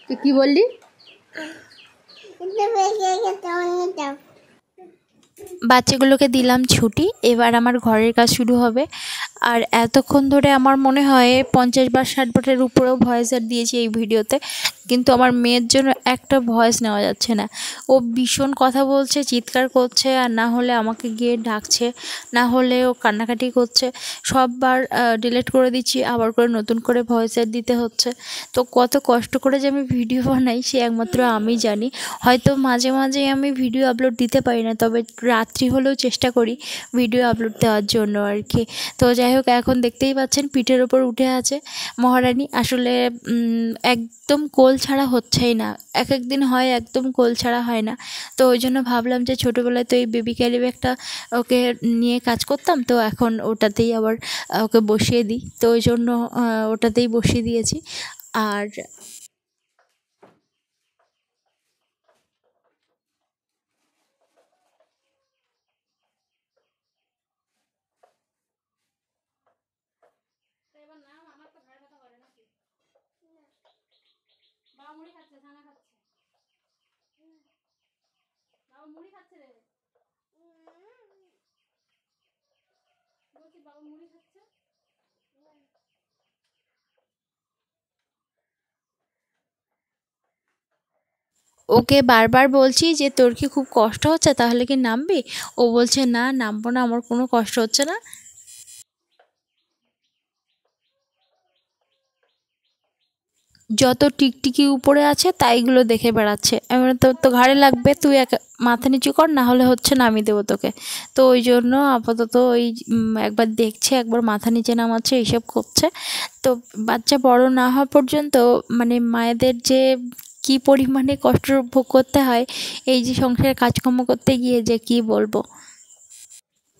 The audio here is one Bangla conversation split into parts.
তুই কি বললি? বাচ্চাগুলোকে দিলাম ছুটি, এবার আমার ঘরের কাজ শুরু হবে। আর এতক্ষণ ধরে আমার মনে হয় 50 বার 60 বারের উপরেও ভয়েস আর দিয়েছি এই ভিডিওতে, কিন্তু আমার মেয়ের জন্য একটা ভয়েস নেওয়া যাচ্ছে না। ও ভীষণ কথা বলছে, চিৎকার করছে, আর না হলে আমাকে গিয়ে ডাকছে, না হলে ও কান্নাকাটি করছে। সববার ডিলিট করে দিচ্ছি, আবার করে নতুন করে ভয়েস আর দিতে হচ্ছে। তো কত কষ্ট করে যে আমি ভিডিও বানাই সে একমাত্র আমি জানি। হয়তো মাঝে মাঝে আমি ভিডিও আপলোড দিতে পারি না, তবে রাত্রি হলেও চেষ্টা করি ভিডিও আপলোড দেওয়ার জন্য আর কি। তো যাই হোক, এখন দেখতেই পাচ্ছেন পিঠের ওপর উঠে আছে মহারানী। আসলে একদম কোল ছাড়া হচ্ছেই না, এক একদিন হয় একদম কোল ছাড়া হয় না। তো ওই জন্য ভাবলাম যে ছোটোবেলায় তো এই বেবি ক্যারি ব্যাগটা ওকে নিয়ে কাজ করতাম, তো এখন ওটাতেই আবার ওকে বসিয়ে দিই। তো ওই জন্য ওটাতেই বসিয়ে দিয়েছি। আর ওকে বারবার বলছি যে তোর কি খুব কষ্ট হচ্ছে, তাহলে কি নামবি? ও বলছে না, নামবো না, আমার কোনো কষ্ট হচ্ছে না। যত টিকটিকি উপরে আছে তাইগুলো দেখে বেড়াচ্ছে। আমি বললাম, তোর তো ঘাড়ে লাগবে, তুই মাথা নিচু কর, না হলে হচ্ছে নামিয়ে দেবো তোকে। তো ওই জন্য আপাতত ওই একবার দেখছে, একবার মাথা নিচে নামাচ্ছে, এইসব করছে। তো বাচ্চা বড় না হওয়া পর্যন্ত মানে মায়েদের যে কি পরিমাণে কষ্ট ভোগ করতে হয় এই যে সংসারের কাজকর্ম করতে গিয়ে, যে কি বলবো।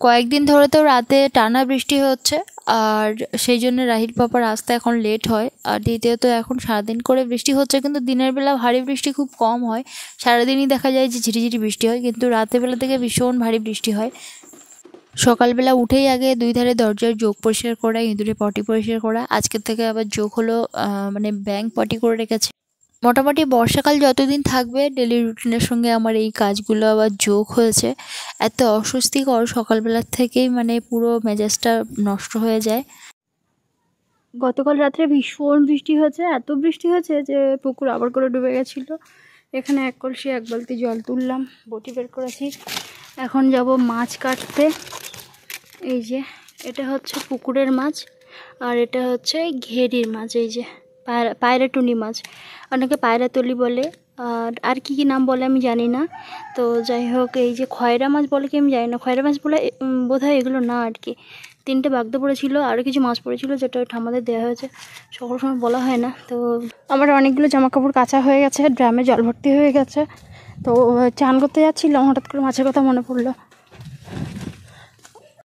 কয়েকদিন ধরে তো রাতে টানা বৃষ্টি হচ্ছে, আর সেই জন্য রাহির পাপার আসতে এখন লেট হয়। আর দ্বিতীয়ত এখন সারাদিন করে বৃষ্টি হচ্ছে, কিন্তু দিনের বেলা ভারী বৃষ্টি খুব কম হয়। সারাদিনই দেখা যায় যে ঝিরিঝিরি বৃষ্টি হয়, কিন্তু রাতের বেলা থেকে ভীষণ ভারী বৃষ্টি হয়। সকালবেলা উঠেই আগে দুই ধারে দরজার যোগ পরিষ্কার করা, ইঁদুরে পটি পরিষ্কার করা। আজকের থেকে আবার যোগ হলো মানে ব্যাঙ পটি করে রেখেছে। মোটামুটি বর্ষাকাল যতদিন থাকবে ডেলি রুটিনের সঙ্গে আমার এই কাজগুলো আবার যোগ হয়েছে। এত অস্বস্তিকর, সকালবেলার থেকেই মানে পুরো মেজাজটা নষ্ট হয়ে যায়। গতকাল রাত্রে ভীষণ বৃষ্টি হয়েছে, এত বৃষ্টি হয়েছে যে পুকুর আবার করে ডুবে গেছিলো। এখানে এক কলসি এক বালতি জল তুললাম, বটি বের করেছি। এখন যাব মাছ কাটতে। এই যে এটা হচ্ছে পুকুরের মাছ, আর এটা হচ্ছে ঘেরির মাছ। এই যে পায়রা টুনি মাছ, অনেকে পায়রা তলি বলে, আর কি কি নাম বলে আমি জানি না। তো যাই হোক, এই যে খয়রা মাছ বলে কি আমি জানি না, খয়রা মাছ বলে বোধহয় এগুলো না আর কি। 3টে বাগদা পড়েছিল, আরও কিছু মাছ পড়েছিল যেটা ঠাম্মাদের দেওয়া হয়েছে, সকল সময় বলা হয় না। তো আমার অনেকগুলো জামা কাপড় কাচা হয়ে গেছে, ড্রামে জল ভর্তি হয়ে গেছে। তো চান করতে যাচ্ছিলাম, হঠাৎ করে মাছের কথা মনে পড়লো।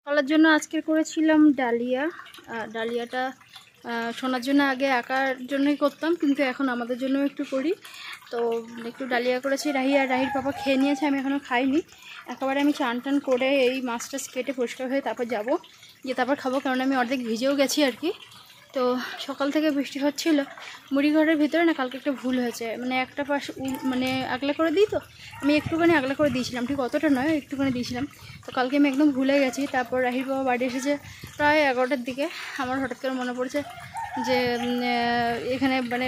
ফলার জন্য আজকে করেছিলাম ডালিয়া। ডালিয়াটা শোনার জন্য আগে আঁকার জন্যই করতাম, কিন্তু এখন আমাদের জন্য একটু করি। তো একটু ডালিয়া করেছি, রাহি আর রাহির পাপা খেয়ে নিয়েছে, আমি এখনও খাইনি। একেবারে আমি চান টান করে এই মাছটা কেটে পরিষ্কার হয়ে তারপর যাবো, গিয়ে তারপর খাবো, কারণ আমি অর্ধেক ভিজেও গেছি আর কি। তো সকাল থেকে বৃষ্টি হচ্ছিল। মুড়ি ঘরের ভিতরে না কালকে একটা ভুল হয়েছে, মানে একটা পাশ মানে আগলা করে দিই, তো আমি একটুখানি আগলা করে দিয়েছিলাম, ঠিক অতটা নয়, একটুখানি দিয়েছিলাম। তো কালকে আমি একদম ভুলে গেছি। তারপর রাহির বাবা বাড়ি এসেছে প্রায় 11টার দিকে। আমার হঠাৎ করে মনে পড়েছে যে এখানে মানে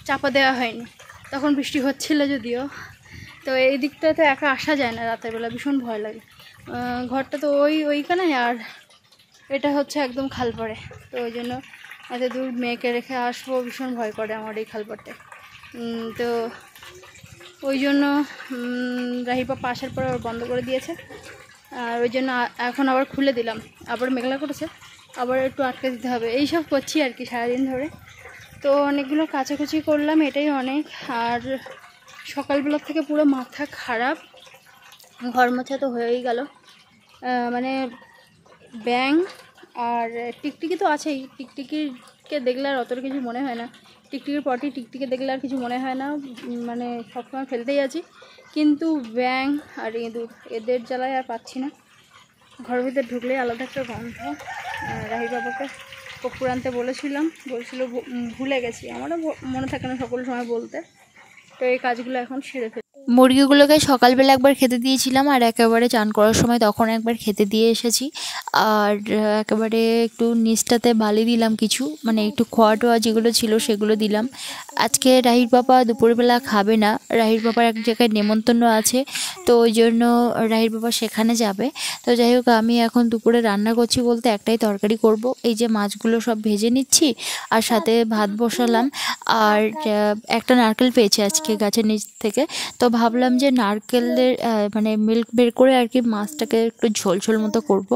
চাপা দেওয়া হয়নি, তখন বৃষ্টি হচ্ছিল যদিও। তো এই দিকটাতে একা আসা যায় না রাতের বেলা, ভীষণ ভয় লাগে। ঘরটা তো ওইখানে, আর এটা হচ্ছে একদম খালপাড়ে। তো ওই জন্য এত দূর মেয়েকে রেখে আসবো, ভীষণ ভয় করে আমার এই খালপাড়টায়। তো ওই জন্য রাহির পাপা আসার পর আবার বন্ধ করে দিয়েছে, আর ওই জন্য এখন আবার খুলে দিলাম। আবার মেঘলা করেছে, আবার একটু আটকে দিতে হবে, এইসব করছি আর কি সারাদিন ধরে। তো অনেকগুলো কাচাকুচি করলাম, এটাই অনেক। আর সকালবেলার থেকে পুরো মাথা খারাপ, ঘর মোছা তো হয়েই গেল। মানে ব্যাঙ আর টিকটিকি তো আছেই, টিকটিকিকে দেখলে আর অতটা কিছু মনে হয় না। টিকটিকির পটি টিকটিকি দেখলে আর কিছু মনে হয় না, মানে সবসময় ফেলতেই আছি। কিন্তু ব্যাঙ আর ইঁদুর, এদের জ্বালায় আর পাচ্ছি না। ঘরের ভিতরে ঢুকলেই আলাদা একটা গন্ধ। রাহি বাবাকে কর্পূর আনতে বলেছিল ভুলে গেছি, আমারও মনে থাকে না সকল সময় বলতে। তো এই কাজগুলো এখন সেরে ফেলি। মুরগিগুলোকে সকালবেলা একবার খেতে দিয়েছিলাম, আর একেবারে চান করার সময় তখন একবার খেতে দিয়ে এসেছি। আর একেবারে একটু নিচটাতে বালি দিলাম কিছু, মানে একটু খোয়া টোয়া যেগুলো ছিল সেগুলো দিলাম। আজকে রাহির বাবা দুপুরবেলা খাবে না, রাহির বাবার এক জায়গায় নেমন্তন্ন আছে, তো ওই জন্য রাহির বাবা সেখানে যাবে। তো যাই হোক, আমি এখন দুপুরে রান্না করছি বলতে একটাই তরকারি করব। এই যে মাছগুলো সব ভেজে নিচ্ছি, আর সাথে ভাত বসালাম। আর একটা নারকেল পেয়েছি আজকে গাছের নিচ থেকে, তো ভাবলাম যে নারকেলের মানে মিল্ক বের করে আর কি মাছটাকে একটু ঝোল ঝোল মতো করব।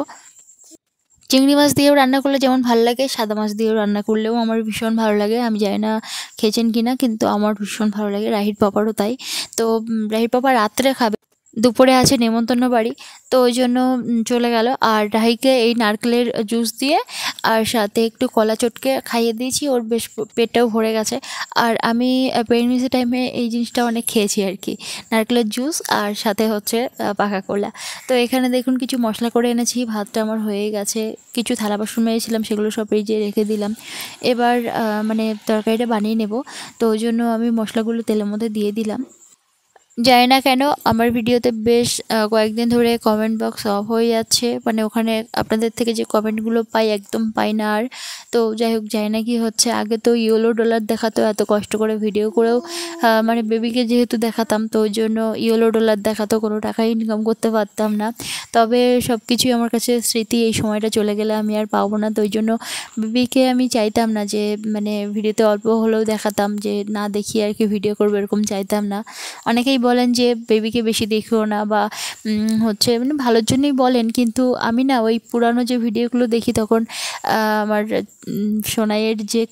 চিংড়ি মাছ দিয়েও রান্না করলে যেমন ভালো লাগে, সাদা মাছ দিয়েও রান্না করলেও আমার ভীষণ ভালো লাগে। আমি জানি না খেয়েছেন কিনা, কিন্তু আমার ভীষণ ভালো লাগে, রাহির পাপারও তাই। তো রাহির পাপা রাত্রে খাবে, দুপুরে আছে নেমন্তন্ন বাড়ি, তো ওই জন্য চলে গেল। আর রাহিকে এই নারকেলের জুস দিয়ে আর সাথে একটু কলা চটকে খাইয়ে দিয়েছি, ওর বেশ পেটটাও ভরে গেছে। আর আমি প্রেগনেন্সি টাইমে এই জিনিসটা অনেক খেয়েছি আর কি, নারকেলের জুস আর সাথে হচ্ছে পাকা কলা। তো এখানে দেখুন কিছু মশলা করে এনেছি, ভাতটা আমার হয়ে গেছে, কিছু থালা বাসন মেরেছিলাম সেগুলো সব এই যে রেখে দিলাম। এবার মানে তরকারিটা বানিয়ে নেব, তো ওই জন্য আমি মশলাগুলো তেলের মধ্যে দিয়ে দিলাম। জানি না কেন আমার ভিডিওতে বেশ কয়েকদিন ধরে কমেন্ট বক্স অফ হয়ে যাচ্ছে, মানে ওখানে আপনাদের থেকে যে কমেন্টগুলো পাই একদম পাই না আর। তো যাই হোক, জানি না কি হচ্ছে। আগে তো ইয়েলো ডলার দেখাতো, এত কষ্ট করে ভিডিও করেও মানে বেবিকে যেহেতু দেখাতাম, তো ওই জন্য ইয়েলো ডলার দেখাতো, কোনো টাকাই ইনকাম করতে পারতাম না। তবে সব কিছুই আমার কাছে স্মৃতি, এই সময়টা চলে গেলে আমি আর পাবো না। তো ওই জন্য বেবিকে আমি চাইতাম না যে মানে ভিডিওতে অল্প হলেও দেখাতাম, যে না দেখিয়ে আর কি ভিডিও করবো এরকম চাইতাম না। অনেকেই বলেন যে বেবিকে বেশি দেখিও না, বা হচ্ছে মানে ভালোর জন্যই বলেন, কিন্তু আমি না ওই পুরানো যে ভিডিওগুলো দেখি তখন আমার সোনাইয়ের যে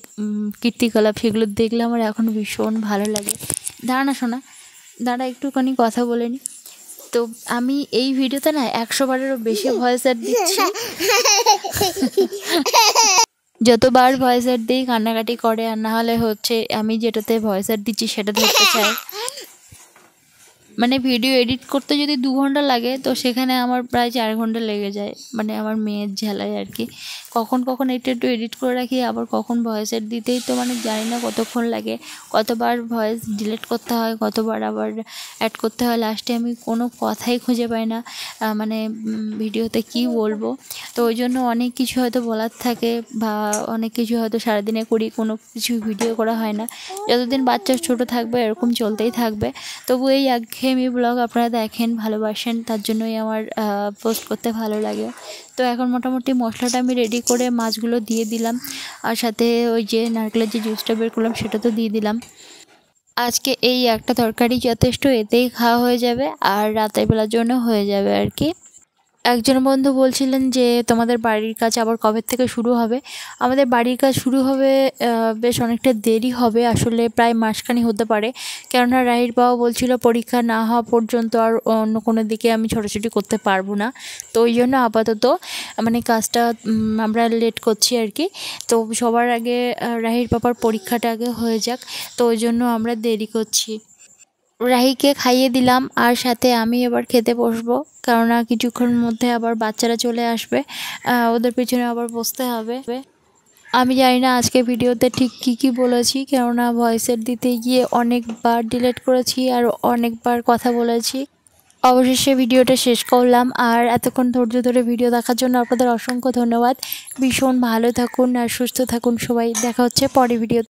কীর্তিকলাপ সেগুলো দেখলে আমার এখন ভীষণ ভালো লাগে। দাঁড়া না সোনা, দাঁড়া একটুখানি কথা বলে নি। তো আমি এই ভিডিওতে না 100 বারেরও বেশি ভয়েস অ্যাড দিচ্ছি। যতবার ভয়েস অ্যাড দিই কান্নাকাটি করে, আর না হলে হচ্ছে আমি যেটাতে ভয়েস অ্যাড দিচ্ছি সেটা ধরতে চাই। মানে ভিডিও এডিট করতে যদি 2 ঘন্টা লাগে, তো সেখানে আমার প্রায় 4 ঘন্টা লেগে যায়, মানে আমার মেয়ের ঝালায় আর কি। কখন কখন এটা একটু এডিট করে রাখি, আবার কখন ভয়েস এড দিতেই তো মানে জানি না কতক্ষণ লাগে, কতবার ভয়েস ডিলিট করতে হয়, কতবার আবার অ্যাড করতে হয়। লাস্টে আমি কোনো কথাই খুঁজে পাই না, মানে ভিডিওতে কি বলবো। তো ওই জন্য অনেক কিছু হয়তো বলার থাকে, বা অনেক কিছু হয়তো সারাদিনে করি, কোনো কিছু ভিডিও করা হয় না। যতদিন বাচ্চা ছোট থাকবে এরকম চলতেই থাকবে। তবু এই একঘেয়েমি ব্লগ আপনারা দেখেন, ভালোবাসেন, তার জন্যই আমার পোস্ট করতে ভালো লাগে। তো এখন মোটামুটি মশলাটা আমি রেডি করে মাছগুলো দিয়ে দিলাম, আর সাথে ওই যে নারকেলের যে জুসটা বের করলাম সেটা তো দিয়ে দিলাম। আজকে এই একটা তরকারি যথেষ্ট, এতেই খাওয়া হয়ে যাবে, আর রাতের বেলার জন্য হয়ে যাবে আর কি। একজন বন্ধু বলছিলেন যে তোমাদের বাড়ির কাজ আবার কবে থেকে শুরু হবে। আমাদের বাড়ির কাজ শুরু হবে বেশ অনেকটা দেরি হবে, আসলে প্রায় মাসখানি হতে পারে। কেননা রাহির বাবা বলছিল পরীক্ষা না হওয়া পর্যন্ত আর অন্য কোনো দিকে আমি ছোটাছুটি করতে পারবো না। তো ওই জন্য আপাতত মানে কাজটা আমরা লেট করছি আর কি। তো সবার আগে রাহির বাবার পরীক্ষাটা আগে হয়ে যাক, তো ওই জন্য আমরা দেরি করছি। রাহিকে খাইয়ে দিলাম, আর সাথে আমি এবার খেতে বসবো, কেননা কিছুক্ষণের মধ্যে আবার বাচ্চারা চলে আসবে, ওদের পিছনে আবার বসতে হবে। আমি জানি না আজকে ভিডিওতে ঠিক কী বলেছি, কেননা ভয়েসের দিতে গিয়ে অনেকবার ডিলিট করেছি আর অনেকবার কথা বলেছি। অবশেষে ভিডিওটা শেষ করলাম, আর এতক্ষণ ধৈর্য ধরে ভিডিও দেখার জন্য আপনাদের অসংখ্য ধন্যবাদ। ভীষণ ভালো থাকুন আর সুস্থ থাকুন সবাই, দেখা হচ্ছে পরের ভিডিও।